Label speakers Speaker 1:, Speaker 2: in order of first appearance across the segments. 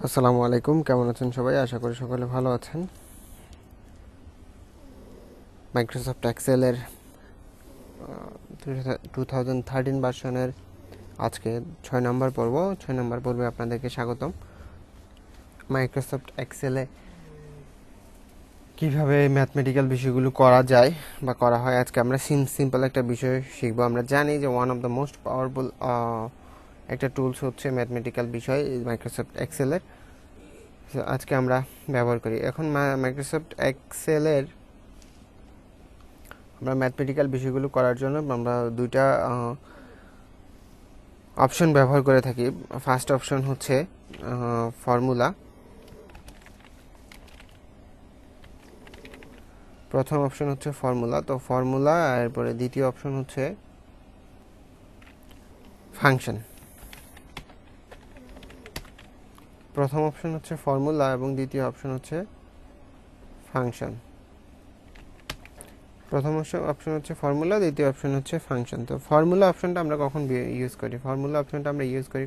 Speaker 1: আসসালামু আলাইকুম, কেমন আছেন সবাই? আশা করি সকলে ভালো আছেন। মাইক্রোসফট এক্সেলের 2013 ভার্সনের আজকে 6 নম্বর পর্বে আপনাদেরকে স্বাগতম। মাইক্রোসফট এক্সেলে কীভাবে ম্যাথমেটিক্যাল বিষয়গুলো করা যায় বা করা হয়, আজকে আমরা সিম্পল একটা বিষয় শিখবো। আমরা জানি যে one of the most powerful একটা টুলস হচ্ছে ম্যাথমেটিক্যাল বিষয় মাইক্রোসফট এক্সেলের। আজকে আমরা ব্যবহার করি। এখন মাইক্রোসফট এক্সেলের আমরা ম্যাথমেটিক্যাল বিষয়গুলো করার জন্য আমরা দুইটা অপশন ব্যবহার করে থাকি। ফার্স্ট অপশন হচ্ছে ফর্মুলা, প্রথম অপশন হচ্ছে ফর্মুলা। তো ফর্মুলা, এরপরে দ্বিতীয় অপশন হচ্ছে ফাংশন। প্রথম অপশন হচ্ছে ফর্মুলা এবং দ্বিতীয় অপশন হচ্ছে ফাংশন। প্রথম অপশন হচ্ছে ফর্মুলা, দ্বিতীয় অপশন হচ্ছে ফাংশন। তো ফর্মুলা অপশনটা আমরা কখন ইউজ করি? ফর্মুলা অপশনটা আমরা ইউজ করি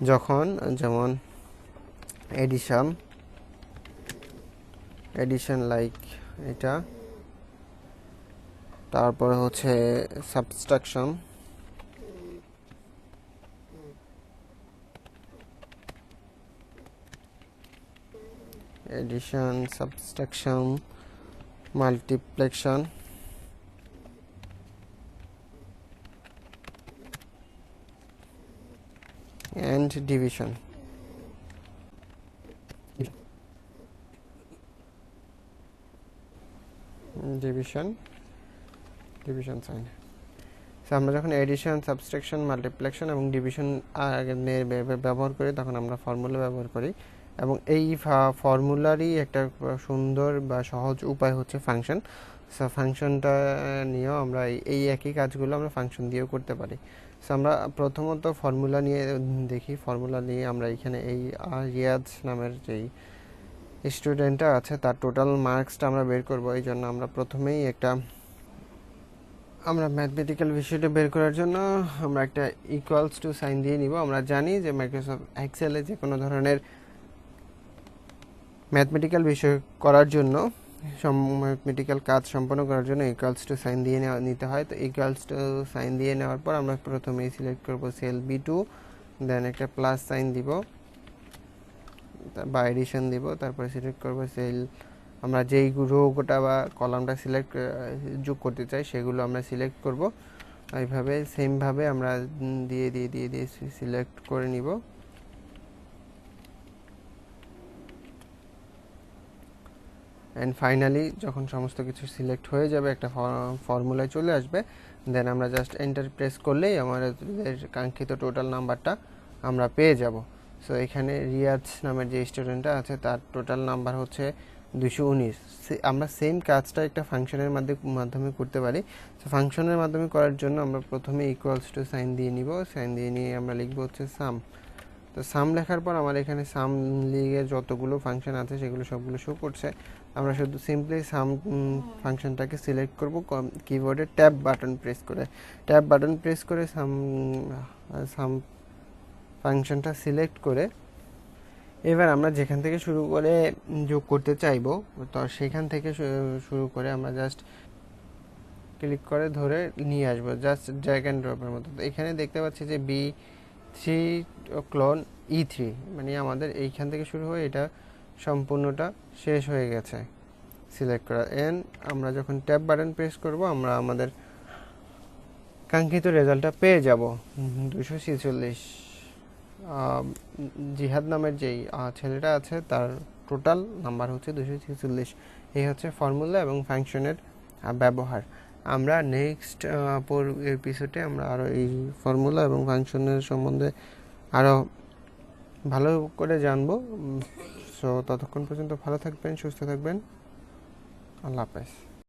Speaker 1: যখন যেমন এডিশন লাইক এটা, তারপরে হচ্ছে subtraction, subtraction, multiplication, and division. Division sign. আমরা যখন এডিশন, সাবট্রাকশন, মাল্টিপ্লিকেশন এবং ডিভিশন ব্যবহার করি তখন আমরা ফর্মুলা ব্যবহার করি, এবং এই ফর্মুলারই একটা সুন্দর বা সহজ উপায় হচ্ছে ফাংশন। সো ফাংশনটা নিয়েও আমরা এই একই কাজগুলো আমরা ফাংশন দিয়েও করতে পারি। সো আমরা প্রথমত ফর্মুলা নিয়ে দেখি। ফর্মুলা নিয়ে আমরা এখানে এই রিয়াজ নামের যেই স্টুডেন্টটা আছে তার টোটাল মার্কসটা আমরা বের করব। এই জন্য আমরা প্রথমেই আমরা ম্যাথমেটিক্যাল বিষয়টা বের করার জন্য আমরা একটা ইকুয়ালস টু সাইন দিয়ে নিব। আমরা জানি যে মাইক্রোসফট এক্সেলে যে কোনো ধরনের ম্যাথমেটিক্যাল বিষয় করার জন্য, ম্যাথমেটিক্যাল কাজ সম্পন্ন করার জন্য ইকুয়ালস টু সাইন দিয়ে নিতে হয়। তো ইকুয়ালস টু সাইন দিয়ে নেওয়ার পর আমরা প্রথমেই সিলেক্ট করব সেল B2, দেন একটা প্লাস সাইন দিব বা এডিশন দিব, তারপরে সিলেক্ট করব সেল, আমরা যেই রোটা বা কলামটা যোগ করতে চাই সেগুলো আমরা সিলেক্ট করব। এইভাবে সেমভাবে আমরা দিয়ে সিলেক্ট করে নিব। অ্যান্ড ফাইনালি যখন সমস্ত কিছু সিলেক্ট হয়ে যাবে, একটা ফর্মুলায় চলে আসবে, দেন আমরা জাস্ট এন্টার প্রেস করলেই আমাদের কাঙ্ক্ষিত টোটাল নাম্বারটা আমরা পেয়ে যাব। সো এখানে রিয়াজ নামের যে স্টুডেন্টটা আছে তার টোটাল নাম্বার হচ্ছে 219। আমরা সেম কাজটা একটা ফাংশনের মাধ্যমে করতে পারি। সো ফাংশনের মাধ্যমে করার জন্য আমরা প্রথমে ইকুয়ালস টু সাইন দিয়ে নিব। সাইন দিয়ে নিয়ে আমরা লিখবো হচ্ছে সাম। তো সাম লেখার পর আমার এখানে সাম লিগের যতগুলো ফাংশন আছে সেগুলো সবগুলো শো করছে। আমরা শুধু সিম্পলি সাম ফাংশনটাকে সিলেক্ট করব কিবোর্ডে ট্যাব বাটন প্রেস করে সাম ফাংশনটা সিলেক্ট করে এবার আমরা যেখান থেকে শুরু করে যোগ করতে চাইবো, তো সেখান থেকে শুরু করে আমরা জাস্ট ক্লিক করে ধরে নিয়ে আসবো, জাস্ট ড্র্যাগ অ্যান্ড ড্রপের মতো। তো এখানে দেখতে পাচ্ছি যে B3 ক্লোন E3, মানে আমাদের এইখান থেকে শুরু হয়ে এটা সম্পূর্ণটা শেষ হয়ে গেছে সিলেক্ট করা। আমরা যখন ট্যাব বাটন প্রেস করব আমরা আমাদের কাঙ্ক্ষিত রেজাল্টটা পেয়ে যাব 246। জিহাদ নামের যেই ছেলেটা আছে তার টোটাল নাম্বার হচ্ছে 246। এই হচ্ছে ফর্মুলা এবং ফাংশনের ব্যবহার। আমরা নেক্সট এপিসোডে আমরা আরও এই ফর্মুলা এবং ফাংশনের সম্বন্ধে আরও ভালো করে জানবো। সো ততক্ষণ পর্যন্ত ভালো থাকবেন, সুস্থ থাকবেন। আল্লাহ হাফেজ।